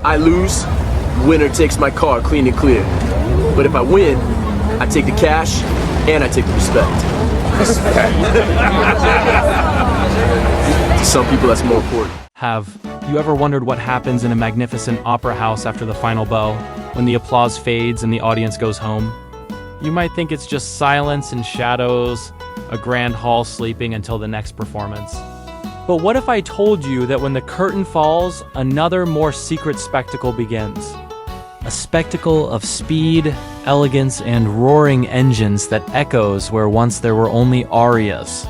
I lose, winner takes my car clean and clear. But if I win, I take the cash and I take the respect. To some people, that's more important. Have you ever wondered what happens in a magnificent opera house after the final bell, when the applause fades and the audience goes home? You might think it's just silence and shadows, a grand hall sleeping until the next performance. But what if I told you that when the curtain falls, another more secret spectacle begins? A spectacle of speed, elegance, and roaring engines that echoes where once there were only arias.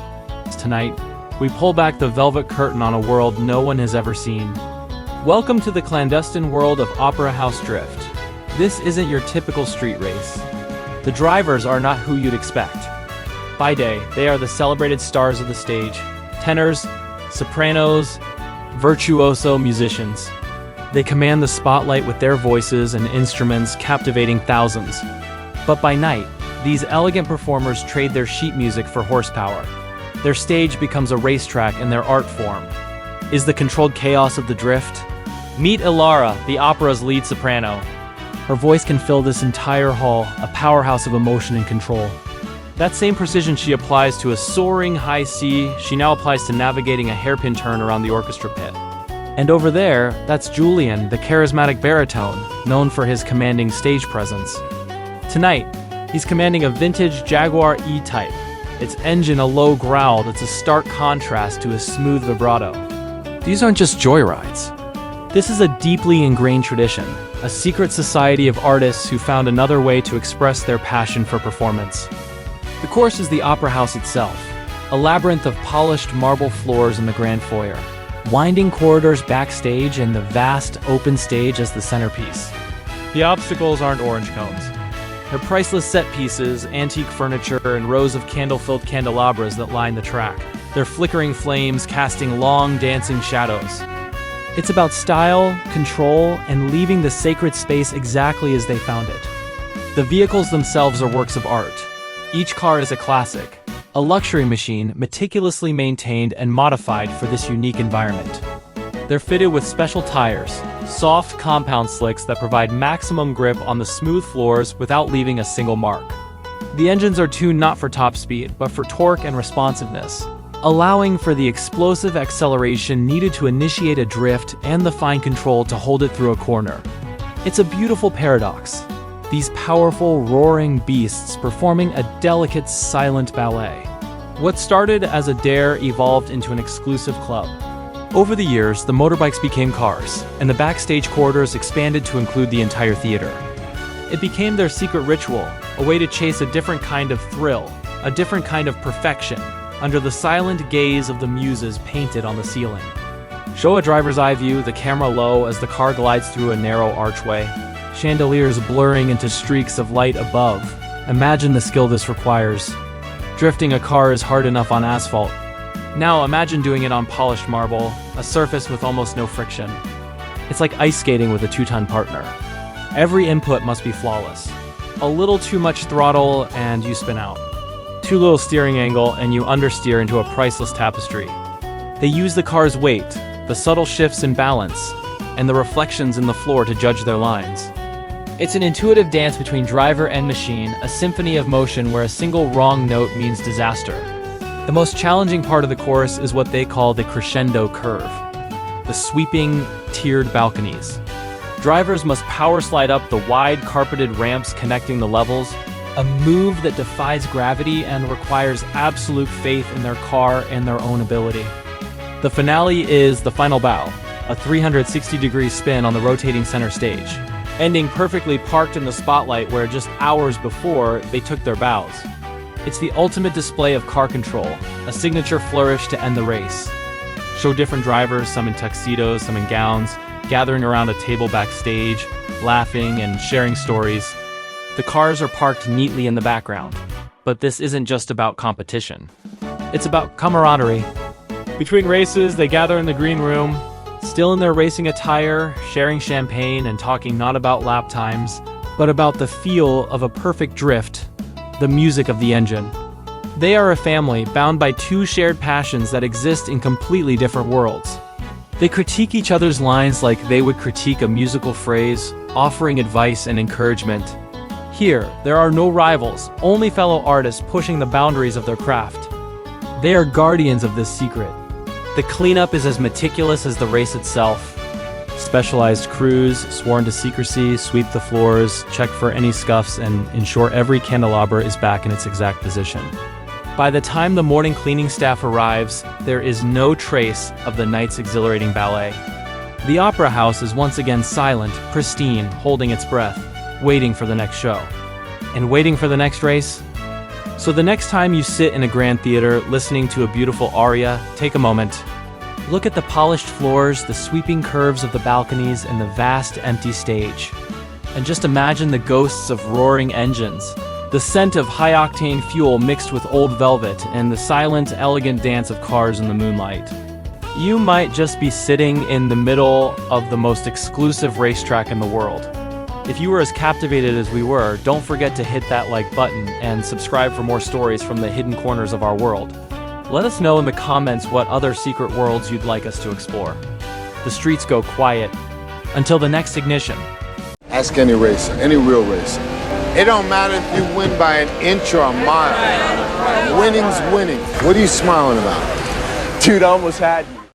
Tonight, we pull back the velvet curtain on a world no one has ever seen. Welcome to the clandestine world of Opera House Drift. This isn't your typical street race. The drivers are not who you'd expect. By day, they are the celebrated stars of the stage, tenors, sopranos, virtuoso musicians. They command the spotlight with their voices and instruments, captivating thousands. But by night, these elegant performers trade their sheet music for horsepower. Their stage becomes a racetrack and their art form is the controlled chaos of the drift. Meet Ilara, the opera's lead soprano. Her voice can fill this entire hall, a powerhouse of emotion and control. That same precision she applies to a soaring high C, she now applies to navigating a hairpin turn around the orchestra pit. And over there, that's Julian, the charismatic baritone, known for his commanding stage presence. Tonight, he's commanding a vintage Jaguar E-Type. Its engine a low growl that's a stark contrast to his smooth vibrato. These aren't just joyrides. This is a deeply ingrained tradition, a secret society of artists who found another way to express their passion for performance. The course is the opera house itself, a labyrinth of polished marble floors in the grand foyer, winding corridors backstage and the vast open stage as the centerpiece. The obstacles aren't orange cones. They're priceless set pieces, antique furniture, and rows of candle-filled candelabras that line the track, their flickering flames casting long, dancing shadows. It's about style, control, and leaving the sacred space exactly as they found it. The vehicles themselves are works of art. Each car is a classic, a luxury machine meticulously maintained and modified for this unique environment. They're fitted with special tires, soft compound slicks that provide maximum grip on the smooth floors without leaving a single mark. The engines are tuned not for top speed, but for torque and responsiveness, allowing for the explosive acceleration needed to initiate a drift and the fine control to hold it through a corner. It's a beautiful paradox. These powerful, roaring beasts performing a delicate, silent ballet. What started as a dare evolved into an exclusive club. Over the years, the motorbikes became cars, and the backstage corridors expanded to include the entire theater. It became their secret ritual, a way to chase a different kind of thrill, a different kind of perfection, under the silent gaze of the muses painted on the ceiling. Show a driver's eye view, the camera low as the car glides through a narrow archway, chandeliers blurring into streaks of light above. Imagine the skill this requires. Drifting a car is hard enough on asphalt. Now imagine doing it on polished marble, a surface with almost no friction. It's like ice skating with a 2-ton partner. Every input must be flawless. A little too much throttle and you spin out. Too little steering angle and you understeer into a priceless tapestry. They use the car's weight, the subtle shifts in balance, and the reflections in the floor to judge their lines. It's an intuitive dance between driver and machine, a symphony of motion where a single wrong note means disaster. The most challenging part of the course is what they call the crescendo curve, the sweeping, tiered balconies. Drivers must power slide up the wide carpeted ramps connecting the levels, a move that defies gravity and requires absolute faith in their car and their own ability. The finale is the final bow, a 360-degree spin on the rotating center stage, ending perfectly parked in the spotlight where just hours before they took their bows. It's the ultimate display of car control, a signature flourish to end the race. Show different drivers, some in tuxedos, some in gowns, gathering around a table backstage, laughing and sharing stories. The cars are parked neatly in the background, but this isn't just about competition. It's about camaraderie. Between races, they gather in the green room, still in their racing attire, sharing champagne and talking not about lap times, but about the feel of a perfect drift, the music of the engine. They are a family bound by two shared passions that exist in completely different worlds. They critique each other's lines like they would critique a musical phrase, offering advice and encouragement. Here, there are no rivals, only fellow artists pushing the boundaries of their craft. They are guardians of this secret. The cleanup is as meticulous as the race itself. Specialized crews, sworn to secrecy, sweep the floors, check for any scuffs, and ensure every candelabra is back in its exact position. By the time the morning cleaning staff arrives, there is no trace of the night's exhilarating ballet. The opera house is once again silent, pristine, holding its breath, waiting for the next show. And waiting for the next race? So the next time you sit in a grand theater listening to a beautiful aria, take a moment. Look at the polished floors, the sweeping curves of the balconies, and the vast empty stage. And just imagine the ghosts of roaring engines, the scent of high-octane fuel mixed with old velvet, and the silent, elegant dance of cars in the moonlight. You might just be sitting in the middle of the most exclusive racetrack in the world. If you were as captivated as we were, don't forget to hit that like button and subscribe for more stories from the hidden corners of our world. Let us know in the comments what other secret worlds you'd like us to explore. The streets go quiet. Until the next ignition. Ask any racer, any real racer. It don't matter if you win by an inch or a mile. Winning's winning. What are you smiling about? Dude, I almost had you.